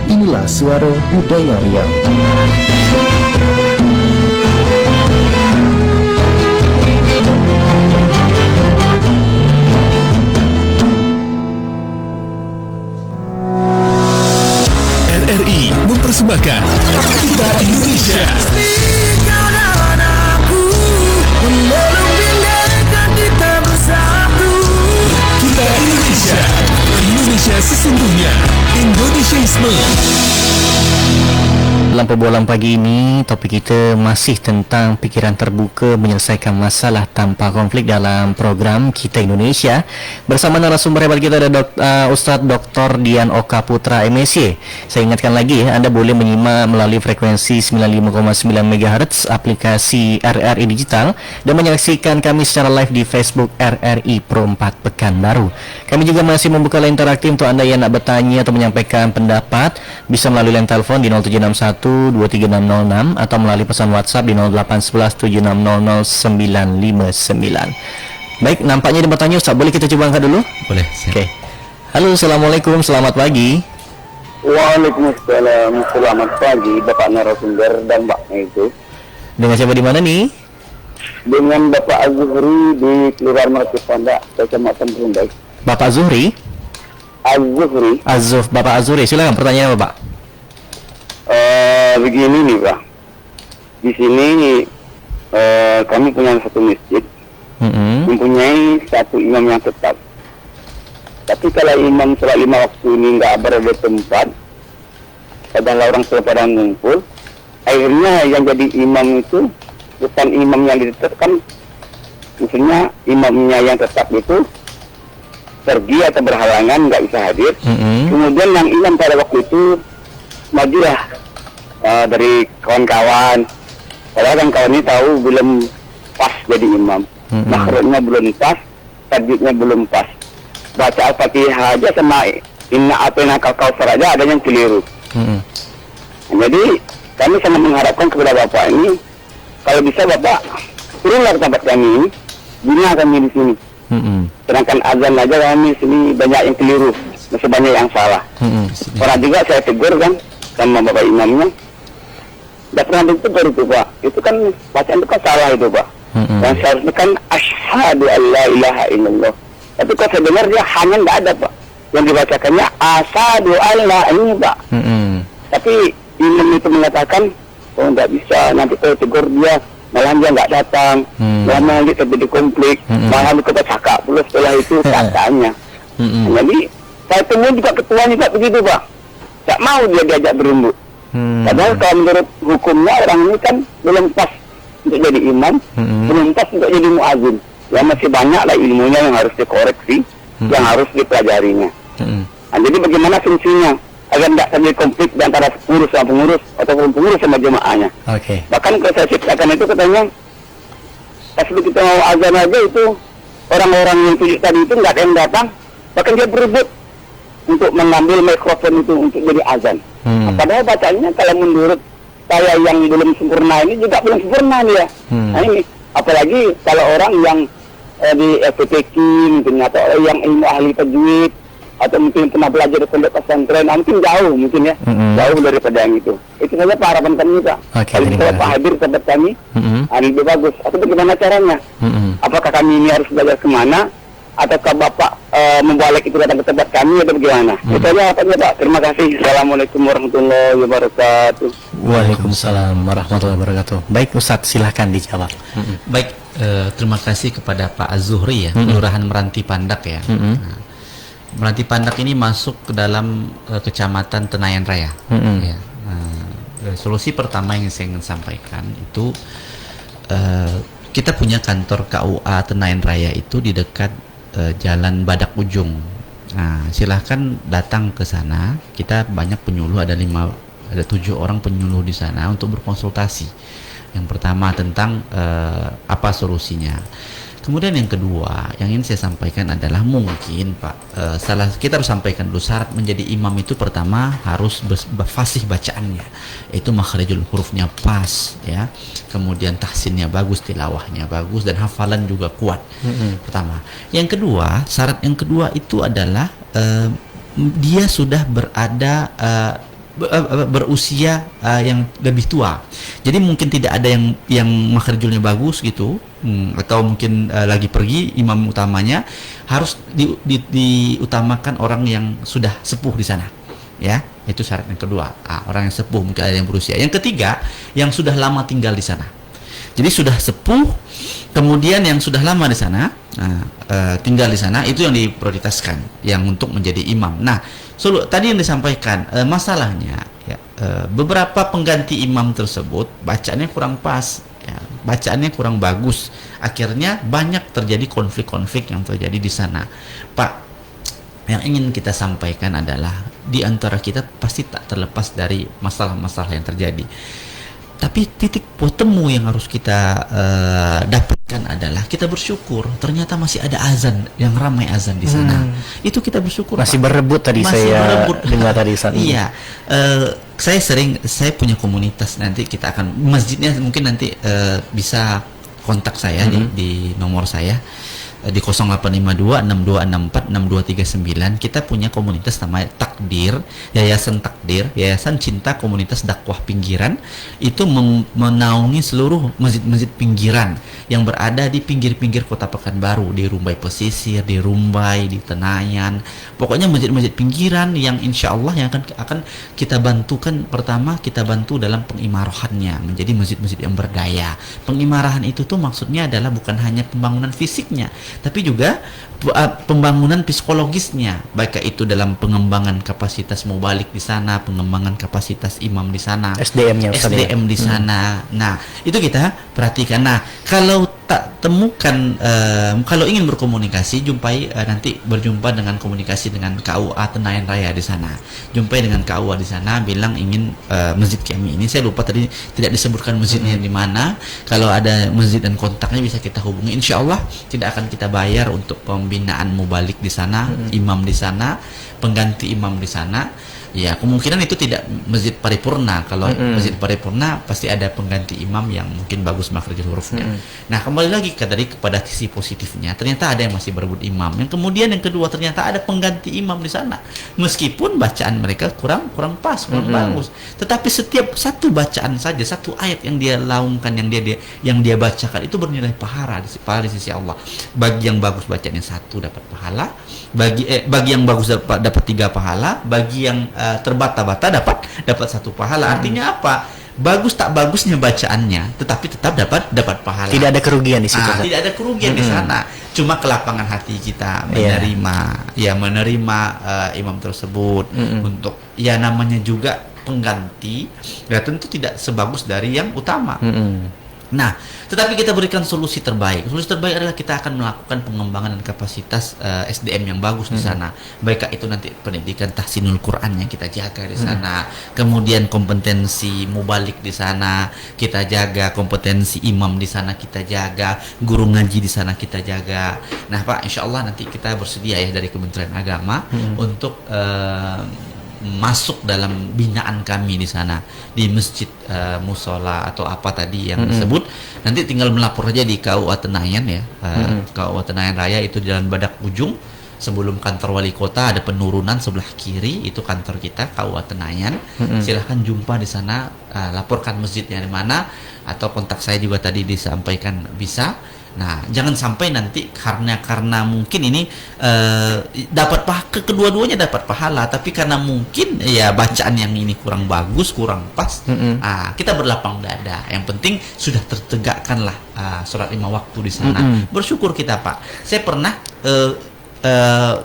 S6: Inilah Suara Budaya Riau.
S1: RRI mempersembahkan Kita Indonesia. Kita Indonesia. Indonesia sesungguhnya. Indonesiaisme.
S2: Dalam perbualan pagi ini, topik kita masih tentang pikiran terbuka menyelesaikan masalah tanpa konflik dalam program Kita Indonesia. Bersama narasumber hebat kita ada Ustaz Dr. Dian Oka Putra MSc. Saya ingatkan lagi ya, Anda boleh menyimak melalui frekuensi 95,9 MHz aplikasi RRI Digital dan menyaksikan kami secara live di Facebook RRI Pro 4 Pekanbaru. Kami juga masih membuka line interaktif untuk Anda yang nak bertanya atau menyampaikan pendapat, bisa melalui line telepon di 0761 23606 atau melalui pesan WhatsApp di 081176000959. Baik, nampaknya ada bertanya Ustaz, boleh kita coba angkat dulu?
S3: Boleh.
S2: Oke. Halo, Assalamualaikum, selamat pagi.
S7: Waalaikumsalam, selamat pagi Bapak narasumber dan Mbak itu.
S2: Dengan siapa di mana nih?
S7: Dengan Bapak Azhuri di Kelurahan Markis Panda, Kecamatan Brundai.
S2: Bapak Zuhri?
S7: Azhuri.
S2: Bapak Azhuri, silakan pertanyaan Bapak.
S7: begini nih Pak, di sini kami punya satu masjid, mempunyai satu imam yang tetap. Tapi kalau imam sholat 5 waktu ini nggak berada di tempat, padahal orang sholat pada ngumpul, akhirnya yang jadi imam itu bukan imam yang ditetapkan, maksudnya imamnya yang tetap itu pergi atau berhalangan nggak bisa hadir. Kemudian yang imam pada waktu itu majulah dari kawan-kawan, padahal kan kawan ini tahu belum pas jadi imam, makhrajnya belum pas, tajwidnya belum pas, baca Al-Fatihah aja sama inna atena kautsar aja ada yang keliru. Jadi kami sangat mengharapkan kepada Bapak ini, kalau bisa Bapak turunlah ke tempat kami ini, bina kami di sini. Sedangkan azan aja kami sini banyak yang keliru, masih banyak yang salah. Pernah juga saya tegur kan sama Bapak imamnya, tidak pernah ditegur itu Pak, itu kan bacaan itu kan salah itu Pak. Dan seharusnya kan asyhadu an la ilaha illallah, tapi kok saya dengar dia hanya nggak ada Pak, yang dibacakannya asyhadu an la ini Pak. Tapi imam itu mengatakan, oh nggak bisa, nanti kalau tegur dia malah dia nggak datang, malah dia terjadi konflik, malah kita cakap pula setelah itu katanya. Jadi saya temui juga ketuanya juga begitu Pak, tak mau dia diajak berunduk. Padahal kalau menurut hukumnya orang ini kan belum pas untuk jadi imam, belum pas untuk jadi muazin. Ya masih banyak lah ilmunya yang harus dikoreksi, yang harus dipelajarinya. Nah, jadi bagaimana fungsinya agar tidak terjadi konflik di antara pengurus sama pengurus ataupun pengurus sama jemaahnya. Bahkan kalau saya ciptakan itu katanya, pas kita mau azan aja itu orang-orang yang tujuh tadi itu nggak ada yang datang, bahkan dia berebut untuk mengambil mikrofon itu untuk jadi azan. Padahal bacanya kalau menurut saya yang belum sempurna ini juga belum sempurna dia. Nah ini apalagi kalau orang yang di FPTQ mungkin, atau yang ilmu ahli tajwid, atau mungkin pernah belajar di pondok pesantren, mungkin jauh mungkin ya, jauh daripada yang itu. Itu saja Pak harapan kami Pak. Kalau misalnya Pak hadir tempat kami, lebih bagus. Atau bagaimana caranya? Apakah kami ini harus belajar kemana? Ataukah Bapak membalik itu datang ke tempat kami atau bagaimana? Itu aja harapannya Pak. Terima kasih. Assalamualaikum warahmatullahi wabarakatuh.
S2: Waalaikumsalam warahmatullahi wabarakatuh. Baik Ustadz, silahkan dijawab.
S3: Baik, terima kasih kepada Pak Az-Zuhri ya, Kelurahan Meranti Pandak ya. Meranti Pandak ini masuk ke dalam Kecamatan Tenayan Raya. Ya. Solusi pertama yang saya ingin sampaikan itu, kita punya kantor KUA Tenayan Raya itu di dekat Jalan Badak Ujung. Nah, silahkan datang ke sana. Kita banyak penyuluh, ada 7 orang penyuluh di sana untuk berkonsultasi. Yang pertama tentang apa solusinya. Kemudian yang kedua yang ingin saya sampaikan adalah mungkin Pak, kita harus sampaikan dulu syarat menjadi imam itu pertama harus fasih bacaannya, itu makhrajul hurufnya pas ya, kemudian tahsinnya bagus, tilawahnya bagus, dan hafalan juga kuat. Pertama. Yang kedua, syarat yang kedua itu adalah dia sudah berada berusia yang lebih tua. Jadi mungkin tidak ada yang makhrajulnya bagus gitu, atau mungkin lagi pergi imam utamanya, harus diutamakan orang yang sudah sepuh di sana. Ya, itu syarat yang kedua. Orang yang sepuh, mungkin ada yang berusia. Yang ketiga, yang sudah lama tinggal di sana. Jadi sudah sepuh, kemudian yang sudah lama di sana, tinggal di sana, itu yang diprioritaskan, yang untuk menjadi imam. Nah, tadi yang disampaikan, masalahnya ya, beberapa pengganti imam tersebut bacaannya kurang pas, ya, bacaannya kurang bagus. Akhirnya banyak terjadi konflik-konflik yang terjadi di sana. Pak, yang ingin kita sampaikan adalah di antara kita pasti tak terlepas dari masalah-masalah yang terjadi. Tapi titik temu yang harus kita dapatkan adalah kita bersyukur ternyata masih ada azan, yang ramai azan di sana. Itu kita bersyukur.
S2: Masih
S3: Pak.
S2: berebut tadi,
S3: masih
S2: saya
S3: berebut.
S2: dengar tadi saat ini.
S3: Iya, saya punya komunitas, nanti kita akan masjidnya mungkin nanti bisa kontak saya di nomor saya. di 0852 6264 6239 kita punya komunitas namanya Takdir, Yayasan Cinta Komunitas Dakwah Pinggiran. Itu menaungi seluruh masjid-masjid pinggiran yang berada di pinggir-pinggir Kota Pekanbaru, di Rumbai Pesisir, di Rumbai, di Tenayan. Pokoknya masjid-masjid pinggiran yang insya Allah yang akan kita bantukan. Pertama, kita bantu dalam pengimarahannya menjadi masjid-masjid yang berdaya. Pengimarahan itu tuh maksudnya adalah bukan hanya pembangunan fisiknya, tapi juga pembangunan psikologisnya, baik itu dalam pengembangan kapasitas mubalik di sana, pengembangan kapasitas imam di sana,
S2: SDM-nya
S3: SDM di sana. Nah, itu kita perhatikan. Nah, kalau tak temukan, kalau ingin berkomunikasi, nanti berjumpa dengan komunikasi dengan KUA Tenayan Raya di sana. Jumpai dengan KUA di sana, bilang ingin masjid kami ini. Saya lupa tadi tidak disebutkan masjidnya di mana. Kalau ada masjid dan kontaknya bisa kita hubungi. Insya Allah tidak akan kita bayar untuk pembinaan mubalik di sana, imam di sana, pengganti imam di sana. Ya, kemungkinan itu tidak masjid paripurna. Kalau masjid paripurna pasti ada pengganti imam yang mungkin bagus makhrijul hurufnya. Nah, kembali lagi kepada sisi positifnya. Ternyata ada yang masih berebut imam. Yang kemudian yang kedua, ternyata ada pengganti imam di sana. Meskipun bacaan mereka kurang pas, kurang bagus. Tetapi setiap satu bacaan saja, satu ayat yang dia laungkan, yang dia bacakan itu bernilai pahala di sisi Allah. Bagi yang bagus bacanya 1 dapat pahala. Bagi yang bagus dapat 3 pahala. Bagi yang terbata-bata dapat 1 pahala. Artinya apa? Bagus tak bagusnya bacaannya, tetapi tetap dapat pahala.
S2: Tidak ada kerugian di situ.
S3: Tidak ada kerugian di sana. Cuma kelapangan hati kita menerima imam tersebut untuk namanya juga pengganti. Ya tentu tidak sebagus dari yang utama. Nah, tetapi kita berikan solusi terbaik. Solusi terbaik adalah kita akan melakukan pengembangan dan kapasitas SDM yang bagus di sana. Baik itu nanti pendidikan tahsinul Quran yang kita jaga di sana. Kemudian kompetensi mubalik di sana kita jaga, kompetensi imam di sana kita jaga, guru ngaji di sana kita jaga. Nah, Pak, insya Allah nanti kita bersedia ya dari Kementerian Agama untuk masuk dalam binaan kami di sana, di masjid, musola atau apa tadi yang disebut. Nanti tinggal melapor aja di KUA Tenayan ya. KUA Tenayan Raya itu di Jalan Badak Ujung sebelum kantor wali kota, ada penurunan sebelah kiri, itu kantor kita KUA Tenayan. Silahkan jumpa di sana, laporkan masjidnya di mana, atau kontak saya juga tadi disampaikan bisa. Nah, jangan sampai nanti karena mungkin ini kedua-duanya dapat pahala, tapi karena mungkin ya bacaan yang ini kurang bagus, kurang pas, kita berlapang dada. Yang penting sudah tertegakkanlah sholat 5 waktu di sana. Bersyukur kita, Pak. Saya pernah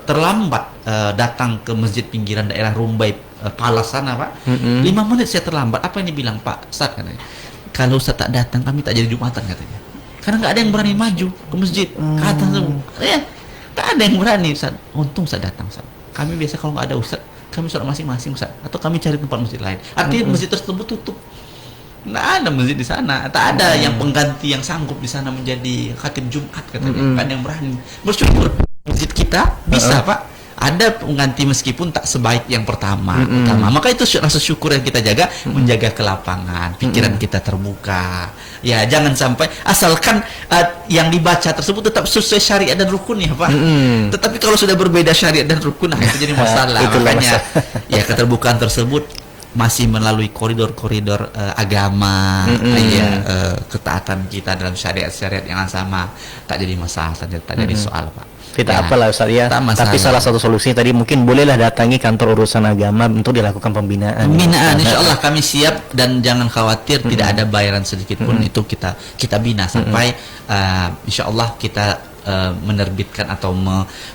S3: terlambat datang ke masjid pinggiran daerah Rumbai Palas sana, Pak. 5 menit saya terlambat. Apa yang dibilang Pak Ustaz katanya? Kalau Ustaz tak datang, kami tak jadi Jumatan katanya. Karena nggak ada yang berani maju ke masjid. Kata nggak ada yang berani, Ustaz. Untung Ustaz datang, Ustaz. Kami biasa kalau nggak ada Ustaz, kami sholat masing-masing, Ustaz. Atau kami cari tempat masjid lain. Artinya masjid tersebut tutup. Nggak ada masjid di sana. Tak ada yang pengganti yang sanggup di sana menjadi khatib Jumat katanya. Nggak ada yang berani. Bersyukur masjid kita bisa, Pak. Ada pengganti meskipun tak sebaik yang pertama. Maka itu rasa syukur yang kita jaga, menjaga kelapangan, pikiran kita terbuka. Ya, jangan sampai asalkan yang dibaca tersebut tetap sesuai syariat dan rukun ya, Pak. Tetapi kalau sudah berbeda syariat dan rukun, itu jadi masalah. Makanya ya keterbukaan tersebut masih melalui koridor-koridor agama, ketaatan kita dalam syariat-syariat yang sama, tak jadi masalah, tak jadi soal, Pak.
S2: Tidak apalah Ustaz ya. Tapi salah satu solusi tadi mungkin bolehlah datangi kantor urusan agama untuk dilakukan pembinaan.
S3: Insya Allah kami siap, dan jangan khawatir, tidak ada bayaran sedikit pun. Itu kita bina sampai insya Allah kita menerbitkan atau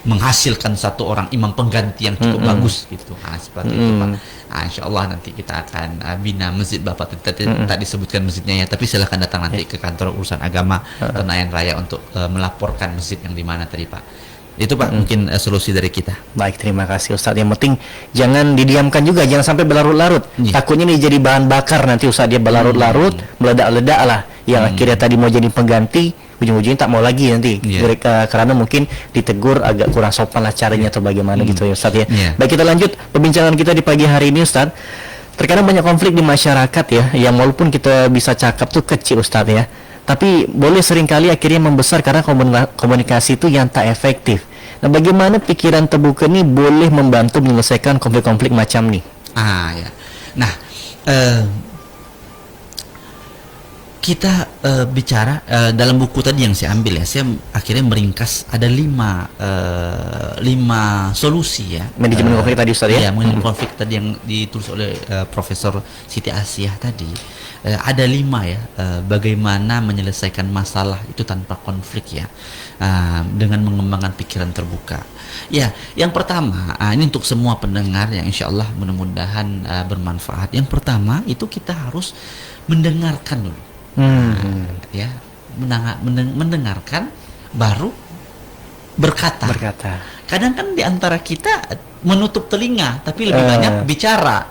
S3: menghasilkan satu orang imam pengganti yang cukup bagus gitu. Seperti itu, Pak. Insya Allah nanti kita akan bina masjid Bapak tadi tak disebutkan masjidnya ya, tapi silahkan datang nanti ke kantor urusan agama Tenayan Raya untuk melaporkan masjid yang di mana tadi, Pak. Itu, Pak, mungkin solusi dari kita.
S2: Baik, terima kasih Ustadz. Yang penting jangan didiamkan juga, jangan sampai berlarut-larut. Takutnya ini jadi bahan bakar nanti Ustadz, dia berlarut-larut, meledak-ledak lah. Yang akhirnya tadi mau jadi pengganti, ujung-ujungnya tak mau lagi nanti. Karena mungkin ditegur agak kurang sopan lah caranya atau bagaimana gitu ya Ustadz ya. Baik, kita lanjut perbincangan kita di pagi hari ini Ustadz. Terkadang banyak konflik di masyarakat ya, yang walaupun kita bisa cakap tuh kecil Ustadz ya. tapi boleh seringkali akhirnya membesar karena komunikasi itu yang tak efektif. Nah, bagaimana pikiran terbuka ini boleh membantu menyelesaikan konflik-konflik macam nih?
S3: Ya. Nah, kita bicara dalam buku tadi yang saya ambil ya, saya akhirnya meringkas ada 5 solusi ya.
S2: Manajemen konflik tadi Ustaz ya?
S3: Iya, manajemen konflik tadi yang ditulis oleh Profesor Siti Asiyah tadi. Ada 5 ya, bagaimana menyelesaikan masalah itu tanpa konflik ya, dengan mengembangkan pikiran terbuka. Ya, yang pertama, ini untuk semua pendengar yang insya Allah mudah-mudahan bermanfaat. Yang pertama itu kita harus mendengarkan dulu. Ya, mendengarkan baru berkata. Kadang kan di antara kita menutup telinga tapi lebih banyak bicara.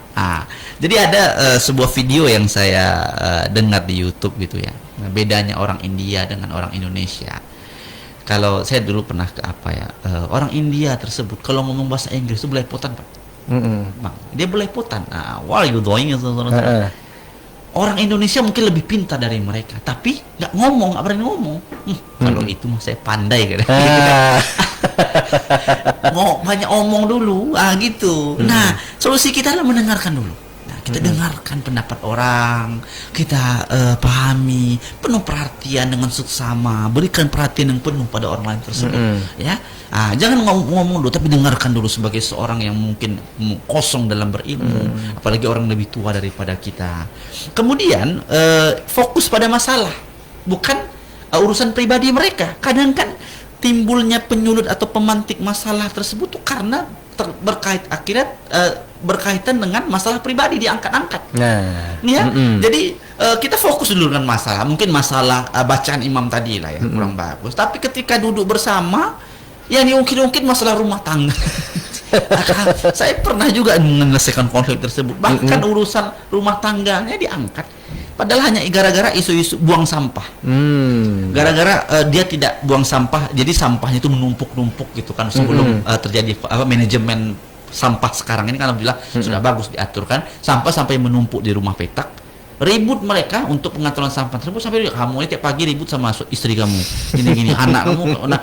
S3: Jadi ada sebuah video yang saya dengar di YouTube gitu ya. Bedanya orang India dengan orang Indonesia. Kalau saya dulu pernah ke orang India tersebut kalau ngomong bahasa Inggris itu belepotan, Pak. Bang, dia belepotan. What are you doing? Orang Indonesia mungkin lebih pintar dari mereka, tapi nggak berani ngomong. Kalau itu mah saya pandai kan. Banyak omong dulu, gitu. Nah, solusi kita adalah mendengarkan dulu. Nah, kita dengarkan pendapat orang, kita pahami, penuh perhatian dengan seksama, berikan perhatian yang penuh pada orang lain tersebut. Ya, jangan ngomong dulu, tapi dengarkan dulu sebagai seorang yang mungkin kosong dalam berilmu, apalagi orang lebih tua daripada kita. Kemudian fokus pada masalah, bukan urusan pribadi mereka. Kadang kan timbulnya penyulut atau pemantik masalah tersebut tuh karena berkaitan dengan masalah pribadi diangkat-angkat. Jadi kita fokus dulu dengan masalah. Mungkin masalah bacaan imam tadi lah ya kurang bagus. Tapi ketika duduk bersama, yang diungkit-ungkit masalah rumah tangga. Saya pernah juga menyelesaikan konflik tersebut. Bahkan urusan rumah tangganya diangkat. Padahal hanya gara-gara isu-isu buang sampah. Gara-gara dia tidak buang sampah, jadi sampahnya itu menumpuk-numpuk gitu kan sebelum terjadi manajemen sampah sekarang ini kan alhamdulillah sudah bagus diatur kan. Sampah sampai menumpuk di rumah petak. Ribut mereka untuk pengaturan sampah tersebut sampai kamu ini tiap pagi ribut sama istri kamu, gini-gini anak kamu. Nah,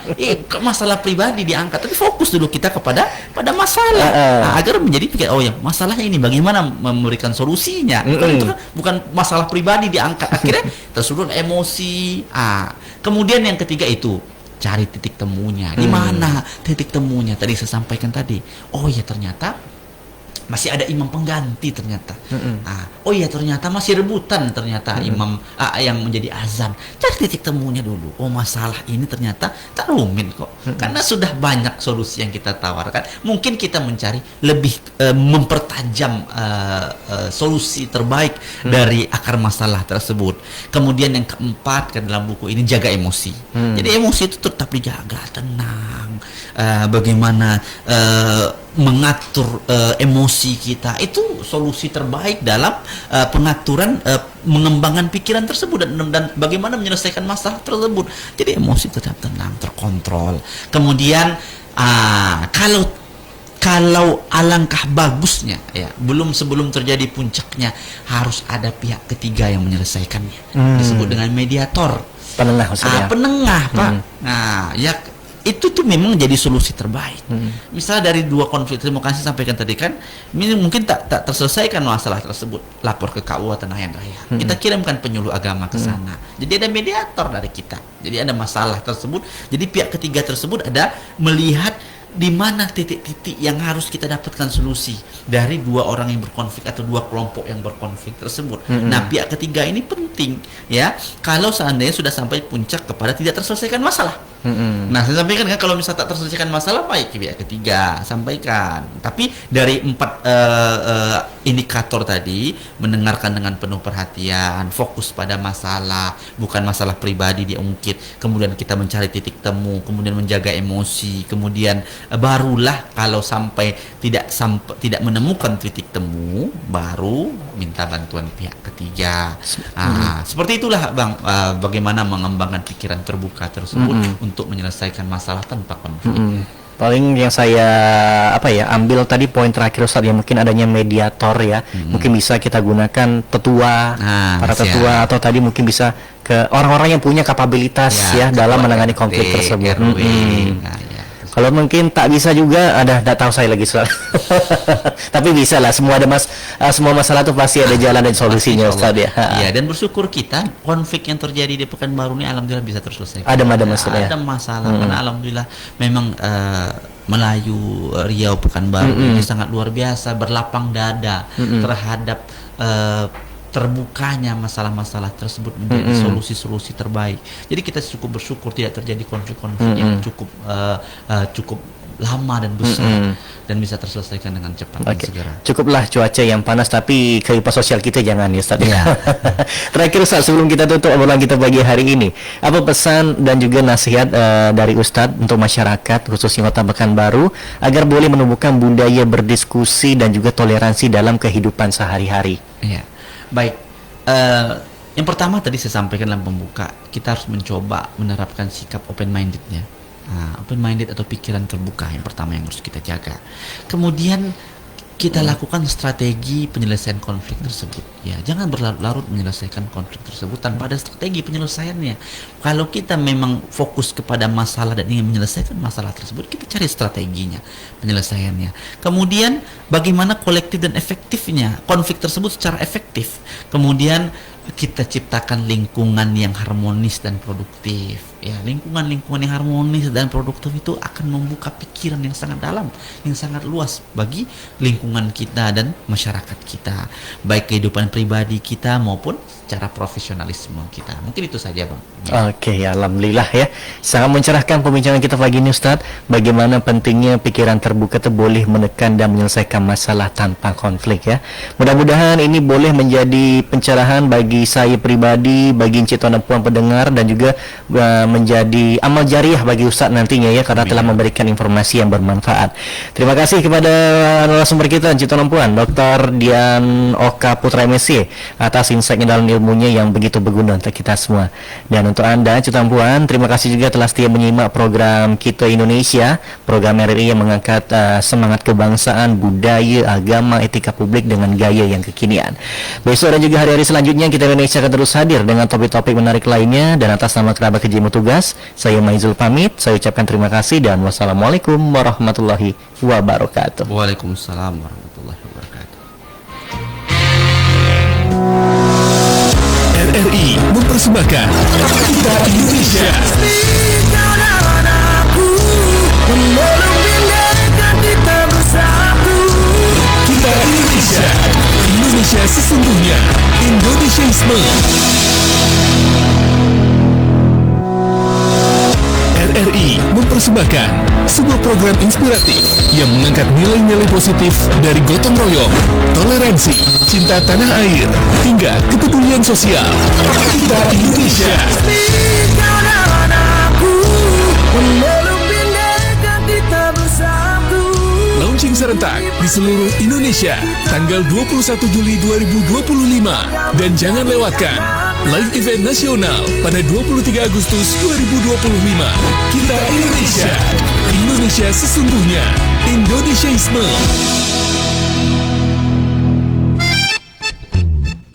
S3: masalah pribadi diangkat, tapi fokus dulu kita pada masalah agar menjadi pikir masalahnya ini bagaimana memberikan solusinya. Itu kan bukan masalah pribadi diangkat, akhirnya tersulut emosi. Kemudian yang ketiga itu cari titik temunya. Di mana titik temunya? Tadi saya sampaikan tadi. Ternyata masih ada imam pengganti ternyata. Ternyata masih rebutan ternyata imam yang menjadi azan. Cari titik temunya dulu. Masalah ini ternyata tak rumit kok. Karena sudah banyak solusi yang kita tawarkan. Mungkin kita mencari lebih mempertajam solusi terbaik dari akar masalah tersebut. Kemudian yang keempat ke dalam buku ini jaga emosi. Jadi emosi itu tetap dijaga, tenang. Bagaimana mengatur emosi kita itu solusi terbaik dalam pengaturan mengembangkan pikiran tersebut dan bagaimana menyelesaikan masalah tersebut. Jadi emosi tetap tenang, terkontrol. Kemudian kalau alangkah bagusnya ya, sebelum terjadi puncaknya harus ada pihak ketiga yang menyelesaikannya. Disebut dengan mediator. Penengah maksudnya. Penengah, Pak. Itu tuh memang jadi solusi terbaik. Misalnya dari 2 konflik demokrasi sampaikan tadi kan, ini mungkin tak terselesaikan masalah tersebut, lapor ke KUA Tenayan Raya. Kita kirimkan penyuluh agama ke sana. Jadi ada mediator dari kita. Jadi ada masalah tersebut. Jadi pihak ketiga tersebut ada melihat di mana titik-titik yang harus kita dapatkan solusi dari 2 orang yang berkonflik atau 2 kelompok yang berkonflik tersebut. Nah, pihak ketiga ini penting ya, kalau seandainya sudah sampai puncak kepada tidak terselesaikan masalah. Nah, saya sampaikan kan kalau misalnya tak terselesaikan masalah, baik pihak ketiga sampaikan. Tapi dari 4 indikator tadi, mendengarkan dengan penuh perhatian, fokus pada masalah, bukan masalah pribadi diungkit, kemudian kita mencari titik temu, kemudian menjaga emosi, kemudian barulah kalau sampai tidak menemukan titik temu, baru minta bantuan pihak ketiga. Seperti itulah Bang, bagaimana mengembangkan pikiran terbuka tersebut untuk menyelesaikan masalah tanpa konflik.
S2: Paling yang saya ambil tadi poin terakhir Ustaz, yang mungkin adanya mediator ya. Mungkin bisa kita gunakan tetua, para tetua, atau tadi mungkin bisa ke orang-orang yang punya kapabilitas ya dalam menangani konflik tersebut. Kalau mungkin tak bisa juga, tidak tahu saya lagi soal. Tapi bisa lah, semua masalah itu pasti ada jalan dan solusinya, Ustaz ya.
S3: Iya, dan bersyukur kita konflik yang terjadi di Pekanbaru ini alhamdulillah bisa terselesaikan.
S2: Ada masalah.
S3: Ada masalah karena alhamdulillah memang Melayu Riau Pekanbaru ini sangat luar biasa, berlapang dada terhadap terbukanya masalah-masalah tersebut menjadi solusi-solusi terbaik. Jadi kita cukup bersyukur tidak terjadi konflik-konflik yang cukup lama dan besar dan bisa terselesaikan dengan cepat dan segera.
S2: Cukuplah cuaca yang panas, tapi kehidupan sosial kita jangan ya, Ustaz. Ya. Terakhir Ustaz, sebelum kita tutup obrolan kita pagi hari ini, apa pesan dan juga nasihat dari Ustaz untuk masyarakat khususnya Kota Pekanbaru agar boleh menumbuhkan budaya berdiskusi dan juga toleransi dalam kehidupan sehari-hari?
S3: Iya. Baik, yang pertama tadi saya sampaikan dalam pembuka, kita harus mencoba menerapkan sikap open-mindednya. Open-minded atau pikiran terbuka yang pertama yang harus kita jaga. Kemudian kita lakukan strategi penyelesaian konflik tersebut. Ya, jangan berlarut-larut menyelesaikan konflik tersebut tanpa ada strategi penyelesaiannya. Kalau kita memang fokus kepada masalah dan ingin menyelesaikan masalah tersebut, kita cari strateginya, penyelesaiannya. Kemudian bagaimana kolektif dan efektifnya konflik tersebut secara efektif. Kemudian kita ciptakan lingkungan yang harmonis dan produktif. Ya, lingkungan yang harmonis dan produktif itu akan membuka pikiran yang sangat dalam, yang sangat luas bagi lingkungan kita dan masyarakat kita, baik kehidupan pribadi kita maupun secara profesionalisme kita. Mungkin itu saja, Bang.
S2: Oke, alhamdulillah ya. Sangat mencerahkan pembincangan kita pagi ini, Ustaz. Bagaimana pentingnya pikiran terbuka itu boleh menekan dan menyelesaikan masalah tanpa konflik ya. Mudah-mudahan ini boleh menjadi pencerahan bagi saya pribadi, bagi Tuan dan Puan pendengar, dan juga menjadi amal jariah bagi Ustaz nantinya ya, karena telah memberikan informasi yang bermanfaat. Terima kasih kepada narasumber kita Tuan dan Puan, Dr. Dian Oka Putra MSc, atas insight-nya dalam ilmunya yang begitu berguna untuk kita semua. Dan untuk Anda Tuan dan Puan, terima kasih juga telah setia menyimak program Kita Indonesia, program RRI yang mengangkat semangat kebangsaan, budaya, agama, etika publik dengan gaya yang kekinian. Besok dan juga hari-hari selanjutnya Kita Indonesia akan terus hadir dengan topik-topik menarik lainnya, dan atas nama kerabat kerja tugas, saya Maizul pamit. Saya ucapkan terima kasih dan wassalamualaikum warahmatullahi wabarakatuh.
S3: Waalaikumsalam warahmatullahi wabarakatuh.
S1: RRI mempersembahkan Kita Indonesia. Kita Indonesia. Indonesia sesungguhnya. Indonesiaisme. RRI mempersembahkan sebuah program inspiratif yang mengangkat nilai-nilai positif dari gotong royong, toleransi, cinta tanah air, hingga kepedulian sosial. Kita Indonesia. Launching serentak di seluruh Indonesia tanggal 21 Juli 2025, dan jangan lewatkan live event nasional pada 23 Agustus 2025. Kita Indonesia. Indonesia sesungguhnya. Indonesiaisme.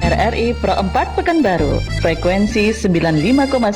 S8: RRI Pro 4 Pekanbaru, frekuensi 95,9